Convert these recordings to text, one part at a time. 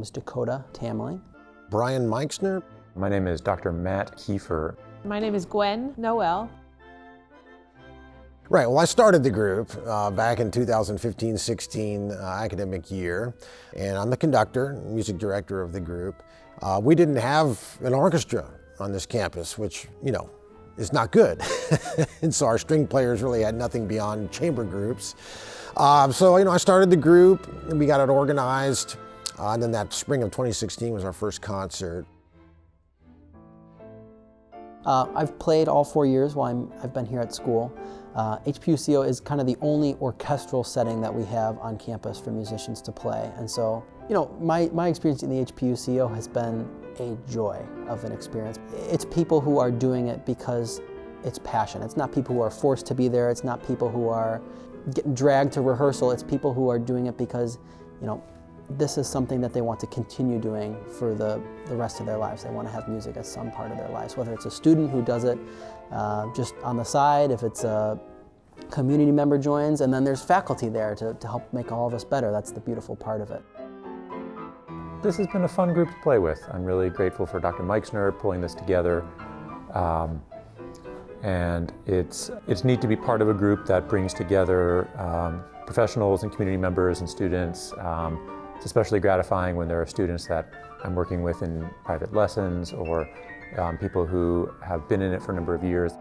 is Dakota Tamling. Brian Meixner. My name is Dr. Matt Kiefer. My name is Gwen Noel. Right, well, I started the group back in 2015-16 academic year, and I'm the conductor, music director of the group. We didn't have an orchestra on this campus, which, is not good. And so our string players really had nothing beyond chamber groups. So I started the group, and we got it organized, and then that spring of 2016 was our first concert. I've played all 4 years while I've been here at school. HPUCO is kind of the only orchestral setting that we have on campus for musicians to play. And so, my experience in the HPUCO has been a joy of an experience. It's people who are doing it because it's passion. It's not people who are forced to be there. It's not people who are getting dragged to rehearsal. It's people who are doing it because, this is something that they want to continue doing for the rest of their lives. They want to have music as some part of their lives, whether it's a student who does it just on the side, if it's a community member joins, and then there's faculty there to help make all of us better. That's the beautiful part of it. This has been a fun group to play with. I'm really grateful for Dr. Meixner pulling this together. And it's neat to be part of a group that brings together professionals and community members and students. It's especially gratifying when there are students that I'm working with in private lessons or people who have been in it for a number of years.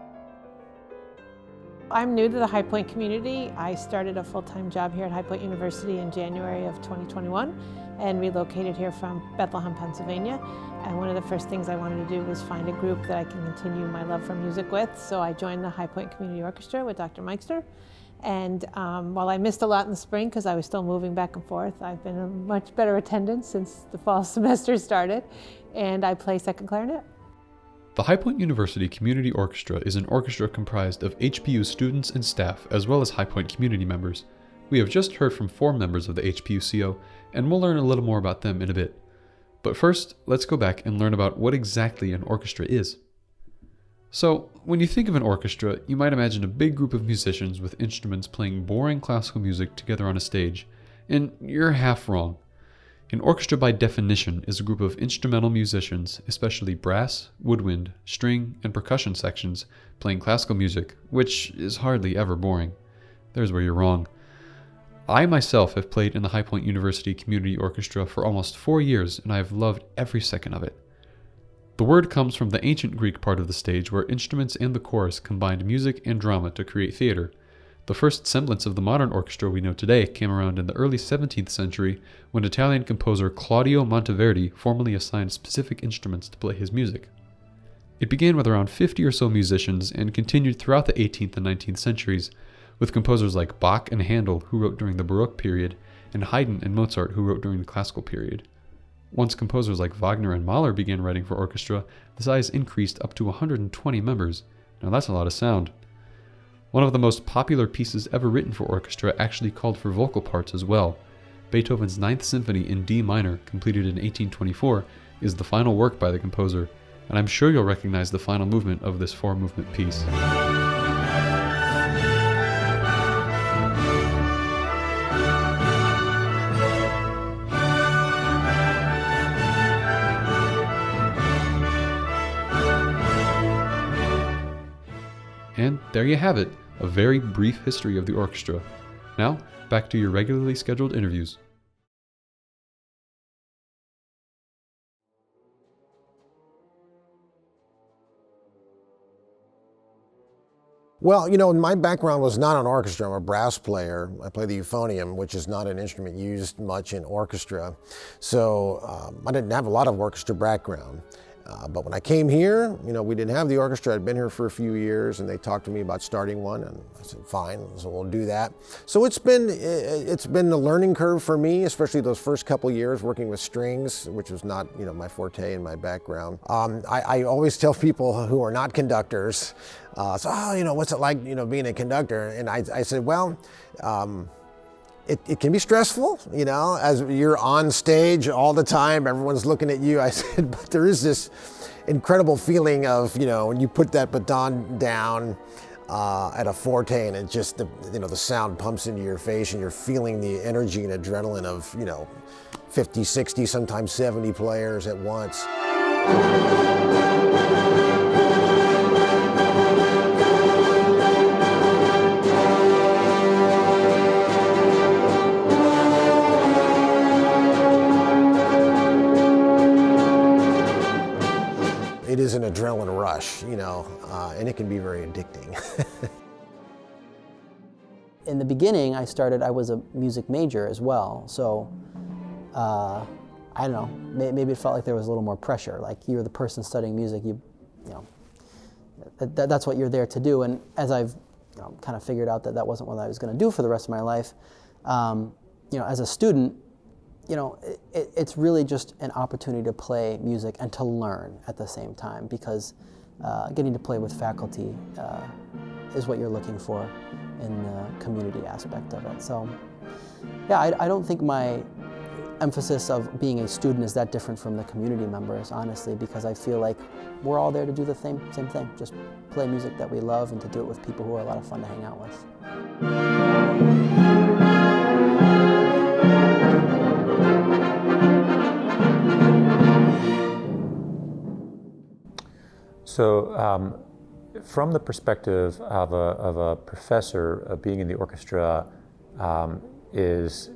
I'm new to the High Point community. I started a full-time job here at High Point University in January of 2021 and relocated here from Bethlehem, Pennsylvania. And one of the first things I wanted to do was find a group that I can continue my love for music with. So I joined the High Point Community Orchestra with Dr. Meixner. And while I missed a lot in the spring because I was still moving back and forth, I've been a much better attendance since the fall semester started, and I play second clarinet. The High Point University Community Orchestra is an orchestra comprised of HPU students and staff, as well as High Point community members. We have just heard from 4 members of the HPUCO, and we'll learn a little more about them in a bit. But first, let's go back and learn about what exactly an orchestra is. So, when you think of an orchestra, you might imagine a big group of musicians with instruments playing boring classical music together on a stage. And you're half wrong. An orchestra by definition is a group of instrumental musicians, especially brass, woodwind, string, and percussion sections, playing classical music, which is hardly ever boring. There's where you're wrong. I myself have played in the High Point University Community Orchestra for almost 4 years, and I have loved every second of it. The word comes from the ancient Greek part of the stage where instruments and the chorus combined music and drama to create theater. The first semblance of the modern orchestra we know today came around in the early 17th century when Italian composer Claudio Monteverdi formally assigned specific instruments to play his music. It began with around 50 or so musicians and continued throughout the 18th and 19th centuries, with composers like Bach and Handel, who wrote during the Baroque period, and Haydn and Mozart, who wrote during the Classical period. Once composers like Wagner and Mahler began writing for orchestra, the size increased up to 120 members. Now that's a lot of sound. One of the most popular pieces ever written for orchestra actually called for vocal parts as well. Beethoven's Ninth Symphony in D minor, completed in 1824, is the final work by the composer, and I'm sure you'll recognize the final movement of this 4-movement piece. And there you have it, a very brief history of the orchestra. Now, back to your regularly scheduled interviews. Well, my background was not an orchestra. I'm a brass player. I play the euphonium, which is not an instrument used much in orchestra. So I didn't have a lot of orchestra background. But when I came here, we didn't have the orchestra. I'd been here for a few years, and they talked to me about starting one, and I said, fine, so we'll do that. So it's been a learning curve for me, especially those first couple years working with strings, which was not, my forte and my background. I always tell people who are not conductors, what's it like, being a conductor? And I said, well, it can be stressful, as you're on stage all the time, everyone's looking at you. I said, but there is this incredible feeling of, when you put that baton down at a forte and it just, the sound pumps into your face and you're feeling the energy and adrenaline of, 50, 60, sometimes 70 players at once. It is an adrenaline rush, you know, and it can be very addicting. In the beginning, I was a music major as well, so I don't know, maybe it felt like there was a little more pressure, like you're the person studying music, you know, that's what you're there to do. And as I've kind of figured out that wasn't what I was going to do for the rest of my life, you know, as a student, you know, it's really just an opportunity to play music and to learn at the same time, because getting to play with faculty is what you're looking for in the community aspect of it. So, yeah, I don't think my emphasis of being a student is that different from the community members, honestly, because I feel like we're all there to do the same thing, just play music that we love and to do it with people who are a lot of fun to hang out with. So, from the perspective of a professor, being in the orchestra is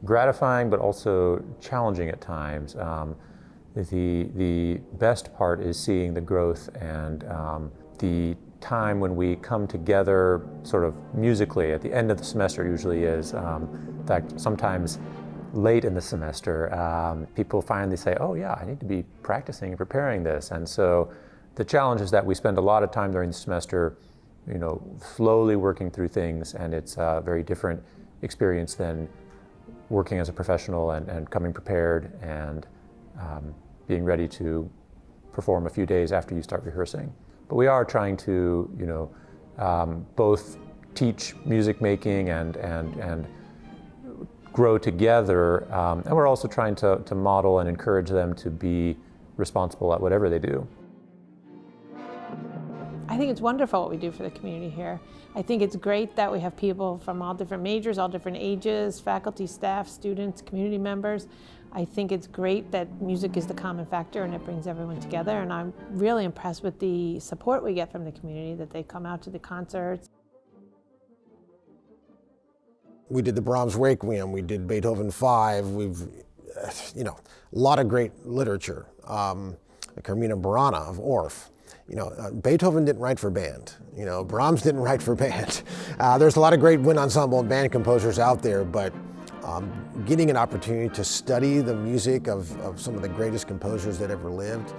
gratifying but also challenging at times. The best part is seeing the growth and the time when we come together sort of musically at the end of the semester usually is, in fact, sometimes late in the semester, people finally say, oh yeah, I need to be practicing and preparing this. And so the challenge is that we spend a lot of time during the semester, you know, slowly working through things, and it's a very different experience than working as a professional and coming prepared and being ready to perform a few days after you start rehearsing. But we are trying to, you know, both teach music making and grow together, and we're also trying to model and encourage them to be responsible at whatever they do. I think it's wonderful what we do for the community here. I think it's great that we have people from all different majors, all different ages, faculty, staff, students, community members. I think it's great that music is the common factor and it brings everyone together, and I'm really impressed with the support we get from the community, that they come out to the concerts. We did the Brahms Requiem, we did Beethoven 5, we've, you know, a lot of great literature. Carmina Burana of Orff. You know, Beethoven didn't write for band. You know, Brahms didn't write for band. There's a lot of great wind ensemble and band composers out there, but getting an opportunity to study the music of some of the greatest composers that ever lived,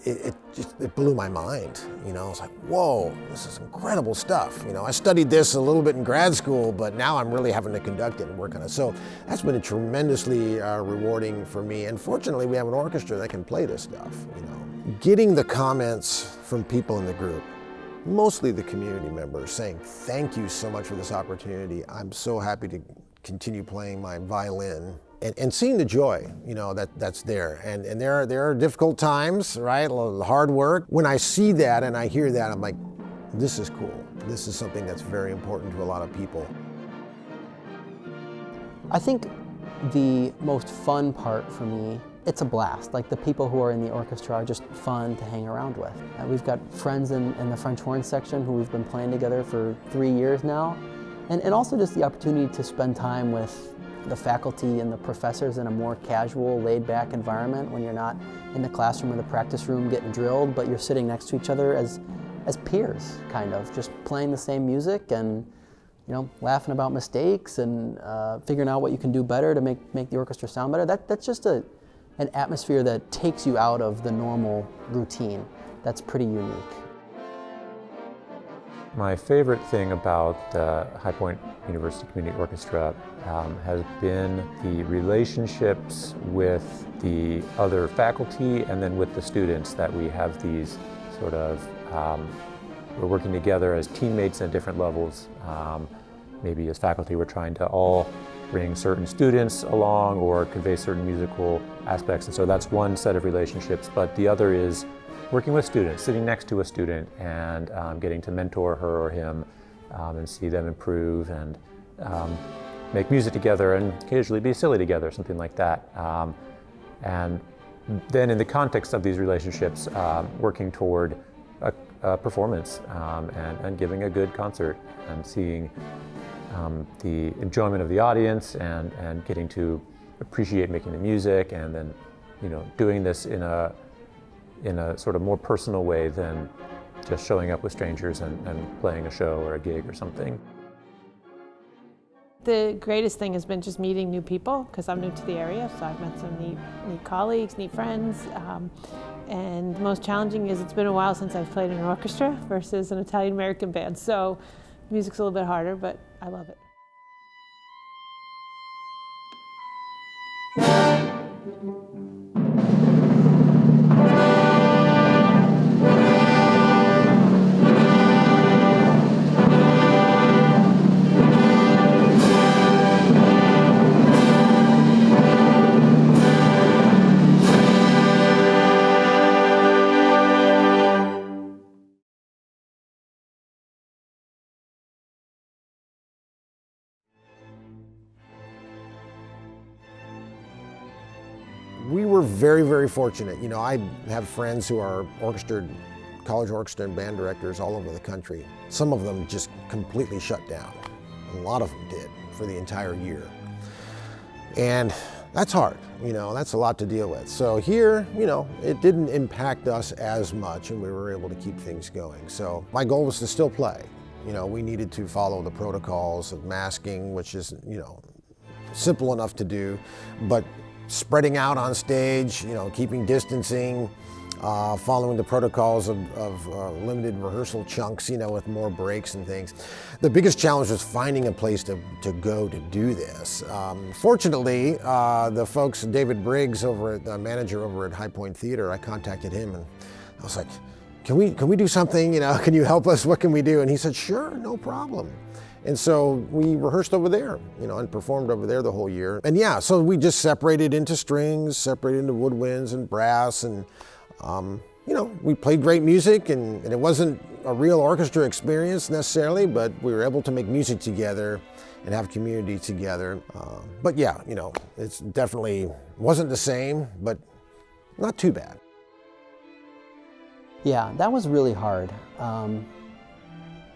it blew my mind. You know, I was like, whoa, this is incredible stuff. You know, I studied this a little bit in grad school, but now I'm really having to conduct it and work on it. So that's been tremendously rewarding for me. And fortunately, we have an orchestra that can play this stuff, you know. Getting the comments from people in the group, mostly the community members, saying, thank you so much for this opportunity. I'm so happy to continue playing my violin. And seeing the joy, you know, that's there. And there are difficult times, right? A lot of hard work. When I see that and I hear that, I'm like, this is cool. This is something that's very important to a lot of people. I think the most fun part for me, it's a blast. Like, the people who are in the orchestra are just fun to hang around with. We've got friends in the French horn section who we've been playing together for 3 years now. And also just the opportunity to spend time with the faculty and the professors in a more casual, laid-back environment, when you're not in the classroom or the practice room getting drilled, but you're sitting next to each other as peers, kind of, just playing the same music and, you know, laughing about mistakes and figuring out what you can do better to make the orchestra sound better. That's just an atmosphere that takes you out of the normal routine. That's pretty unique. My favorite thing about the High Point University Community Orchestra has been the relationships with the other faculty and then with the students, that we have these sort of, we're working together as teammates at different levels. Maybe as faculty we're trying to all bring certain students along or convey certain musical aspects, and so that's one set of relationships, but the other is working with students, sitting next to a student and getting to mentor her or him and see them improve. And make music together and occasionally be silly together, something like that. And then in the context of these relationships, working toward a performance and giving a good concert and seeing the enjoyment of the audience and getting to appreciate making the music, and then doing this in a sort of more personal way than just showing up with strangers and playing a show or a gig or something. The greatest thing has been just meeting new people, because I'm new to the area, so I've met some neat colleagues, neat friends. And the most challenging is it's been a while since I've played in an orchestra versus an Italian-American band. So music's a little bit harder, but I love it. We were very, very fortunate. I have friends who are college orchestra and band directors all over the country. Some of them just completely shut down. A lot of them did for the entire year. And that's hard, that's a lot to deal with. So here, it didn't impact us as much, and we were able to keep things going. So my goal was to still play. We needed to follow the protocols of masking, which is, simple enough to do, but spreading out on stage, keeping distancing, following the protocols of limited rehearsal chunks, with more breaks and things. The biggest challenge was finding a place to go to do this. Fortunately, the folks, David Briggs, the manager over at High Point Theater, I contacted him and I was like, can we do something? Can you help us? What can we do? And he said, sure, no problem. And so we rehearsed over there, and performed over there the whole year. And yeah, so we just separated into strings, separated into woodwinds and brass, and we played great music, and it wasn't a real orchestra experience necessarily, but we were able to make music together and have community together. But yeah, it's definitely wasn't the same, but not too bad. Yeah, that was really hard.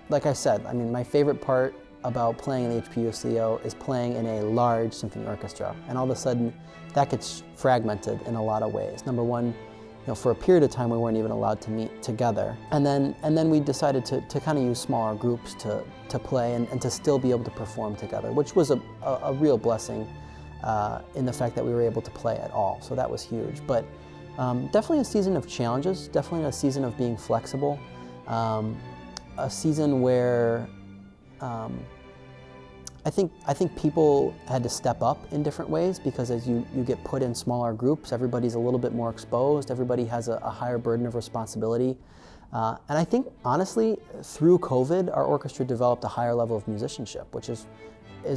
Like I said, my favorite part about playing in the HPUCO is playing in a large symphony orchestra, and all of a sudden that gets fragmented in a lot of ways. Number one, for a period of time we weren't even allowed to meet together, and then we decided to kind of use smaller groups to play and to still be able to perform together, which was a real blessing in the fact that we were able to play at all. So that was huge, but definitely a season of challenges, definitely a season of being flexible. A season where I think people had to step up in different ways, because as you get put in smaller groups, everybody's a little bit more exposed, everybody has a higher burden of responsibility. And I think, honestly, through COVID, our orchestra developed a higher level of musicianship, which is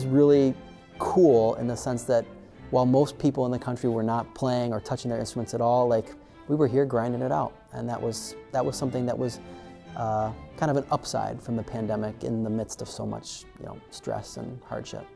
really cool in the sense that while most people in the country were not playing or touching their instruments at all, we were here grinding it out. And that was something that was kind of an upside from the pandemic in the midst of so much, stress and hardship.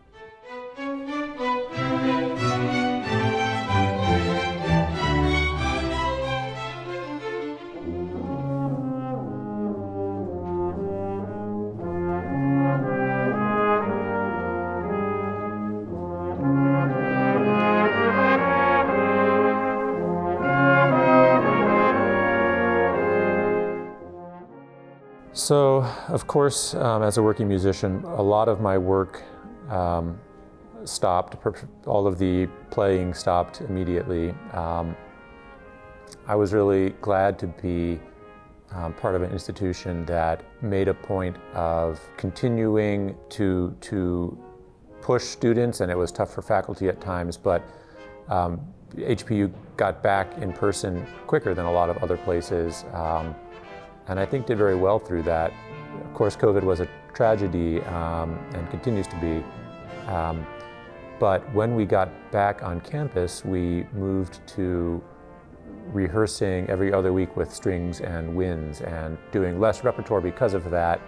So, of course, as a working musician, a lot of my work stopped. All of the playing stopped immediately. I was really glad to be part of an institution that made a point of continuing to push students, and it was tough for faculty at times, but HPU got back in person quicker than a lot of other places. And I think did very well through that. Of course, COVID was a tragedy and continues to be. But when we got back on campus, we moved to rehearsing every other week with strings and winds and doing less repertoire because of that.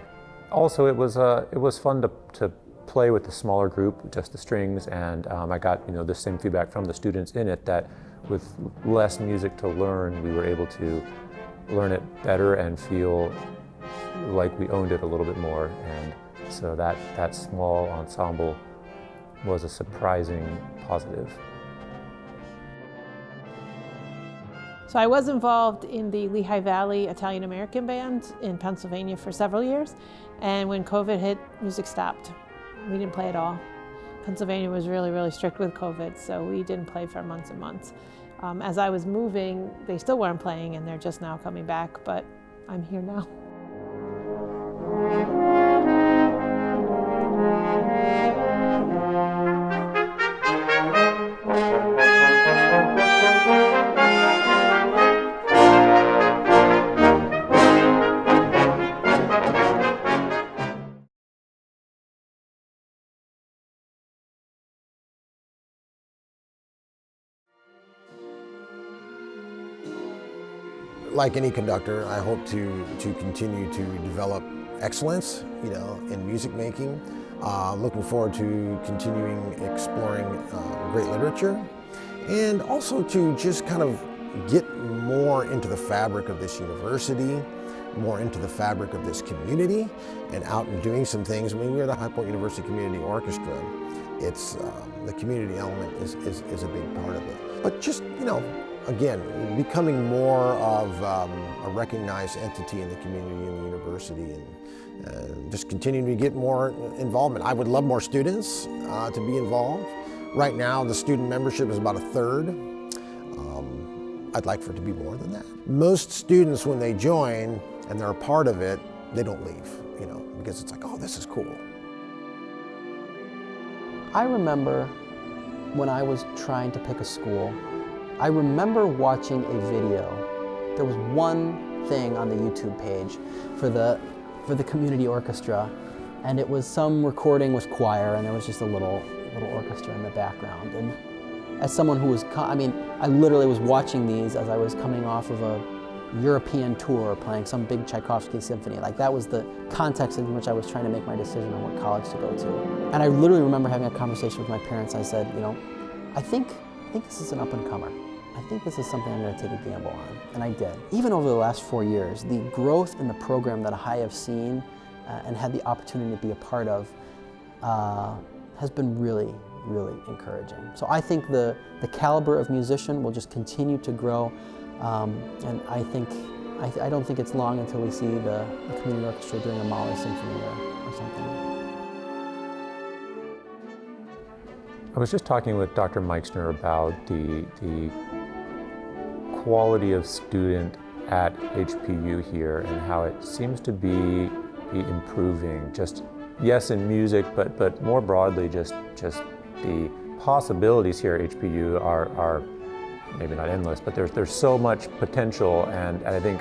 Also, it was fun to play with the smaller group, just the strings, and I got the same feedback from the students in it that with less music to learn, we were able to learn it better and feel like we owned it a little bit more. And so that small ensemble was a surprising positive. So I was involved in the Lehigh Valley Italian American Band in Pennsylvania for several years, and when COVID hit, music stopped. We didn't play at all. Pennsylvania was really, really strict with COVID, so we didn't play for months and months. As I was moving, they still weren't playing, and they're just now coming back, but I'm here now. Like any conductor, I hope to continue to develop excellence, in music making. Looking forward to continuing exploring great literature, and also to just kind of get more into the fabric of this university, more into the fabric of this community, and out and doing some things. I mean, we're the High Point University Community Orchestra. It's the community element is a big part of it. But just again, becoming more of a recognized entity in the community and the university, and just continuing to get more involvement. I would love more students to be involved. Right now, the student membership is about 1/3. I'd like for it to be more than that. Most students, when they join and they're a part of it, they don't leave, because it's like, oh, this is cool. I remember when I was trying to pick a school, I remember watching a video. There was one thing on the YouTube page for the community orchestra, and it was some recording with choir, and there was just a little orchestra in the background. And as someone who was, I literally was watching these as I was coming off of a European tour, playing some big Tchaikovsky symphony. Like, that was the context in which I was trying to make my decision on what college to go to. And I literally remember having a conversation with my parents. I said, I think this is an up-and-comer. I think this is something I'm going to take a gamble on. And I did. Even over the last 4 years, the growth in the program that I have seen and had the opportunity to be a part of has been really, really encouraging. So I think the caliber of musician will just continue to grow. And I don't think it's long until we see the community orchestra doing a Mahler symphony or something. I was just talking with Dr. Meixner about the quality of student at HPU here and how it seems to be improving. Just, yes, in music, but more broadly, just the possibilities here at HPU are maybe not endless, but there's so much potential, and I think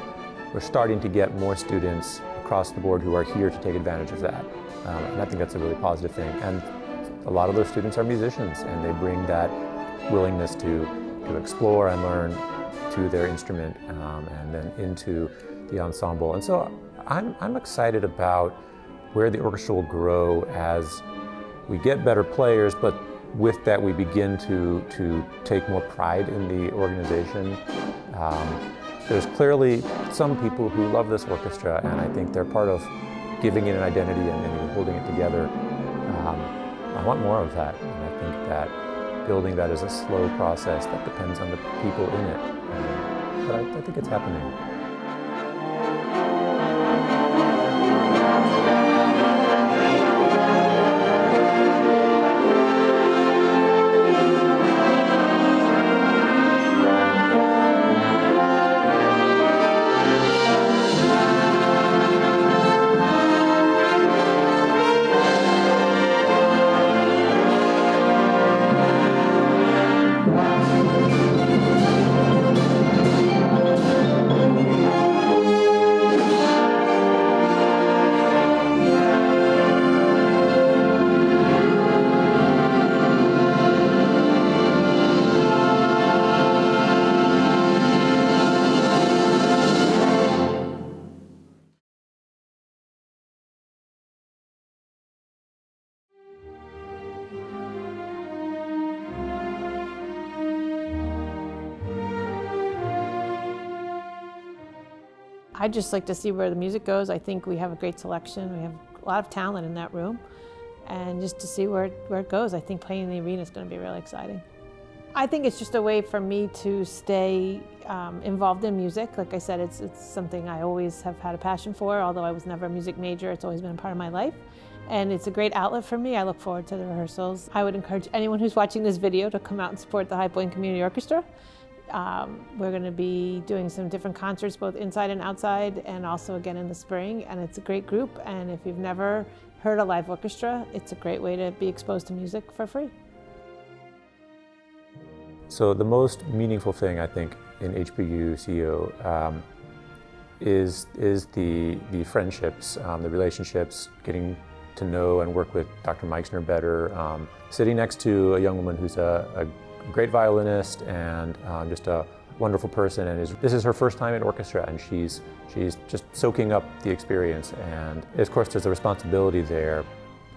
we're starting to get more students across the board who are here to take advantage of that. And I think that's a really positive thing. And a lot of those students are musicians, and they bring that willingness to explore and learn to their instrument, and then into the ensemble. And so I'm excited about where the orchestra will grow as we get better players, but with that we begin to take more pride in the organization. There's clearly some people who love this orchestra, and I think they're part of giving it an identity and holding it together. I want more of that, and I think that building that is a slow process that depends on the people in it. But I think it's happening. I just like to see where the music goes. I think we have a great selection. We have a lot of talent in that room. And just to see where it goes, I think playing in the arena is going to be really exciting. I think it's just a way for me to stay involved in music. Like I said, it's something I always have had a passion for. Although I was never a music major, it's always been a part of my life. And it's a great outlet for me. I look forward to the rehearsals. I would encourage anyone who's watching this video to come out and support the High Point Community Orchestra. We're going to be doing some different concerts both inside and outside, and also again in the spring. And it's a great group. And if you've never heard a live orchestra, it's a great way to be exposed to music for free. So the most meaningful thing I think in HPU-CO is the friendships, the relationships, getting to know and work with Dr. Meixner better, sitting next to a young woman who's a great violinist and just a wonderful person, and this is her first time in orchestra, and she's just soaking up the experience. And of course there's a responsibility there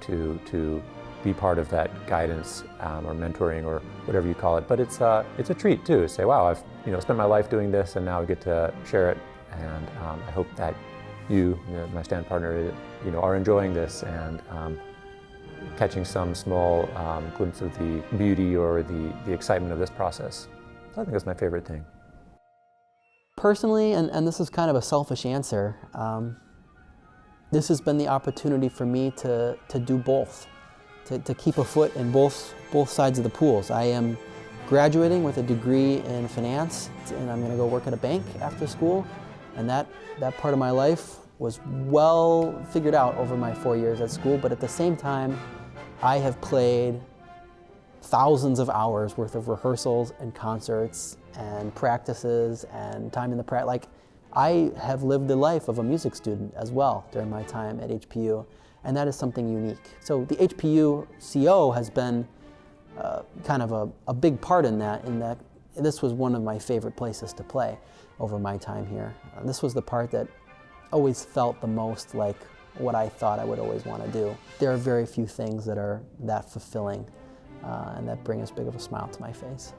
to be part of that guidance or mentoring or whatever you call it. But it's a treat too to say, wow, I've spent my life doing this, and now I get to share it. And I hope that you, my stand partner, are enjoying this and catching some small glimpse of the beauty or the excitement of this process. So I think that's my favorite thing. Personally, and this is kind of a selfish answer, this has been the opportunity for me to do both, to keep a foot in both sides of the pools. I am graduating with a degree in finance, and I'm going to go work at a bank after school, and that part of my life was well figured out over my 4 years at school. But at the same time, I have played thousands of hours worth of rehearsals and concerts and practices and time in the practice. Like, I have lived the life of a music student as well during my time at HPU, and that is something unique. So the HPU-CO has been kind of a big part in that this was one of my favorite places to play over my time here. This was the part that always felt the most like what I thought I would always want to do. There are very few things that are that fulfilling and that bring as big of a smile to my face.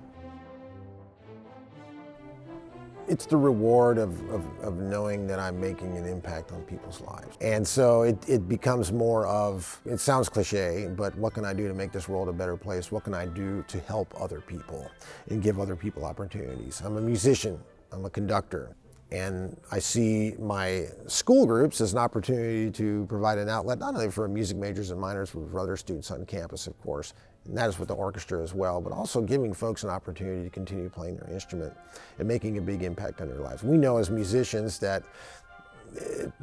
It's the reward of knowing that I'm making an impact on people's lives. And so it becomes more of, it sounds cliche, but what can I do to make this world a better place? What can I do to help other people and give other people opportunities? I'm a musician, I'm a conductor, and I see my school groups as an opportunity to provide an outlet, not only for music majors and minors, but for other students on campus, of course. And that is with the orchestra as well, but also giving folks an opportunity to continue playing their instrument and making a big impact on their lives. We know as musicians that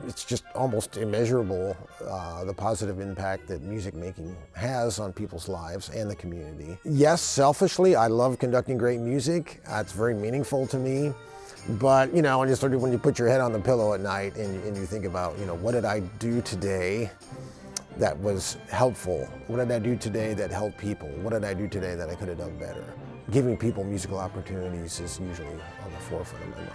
it's just almost immeasurable, the positive impact that music making has on people's lives and the community. Yes, selfishly, I love conducting great music. It's very meaningful to me. But, when you put your head on the pillow at night and you think about, what did I do today that was helpful? What did I do today that helped people? What did I do today that I could have done better? Giving people musical opportunities is usually on the forefront of my mind.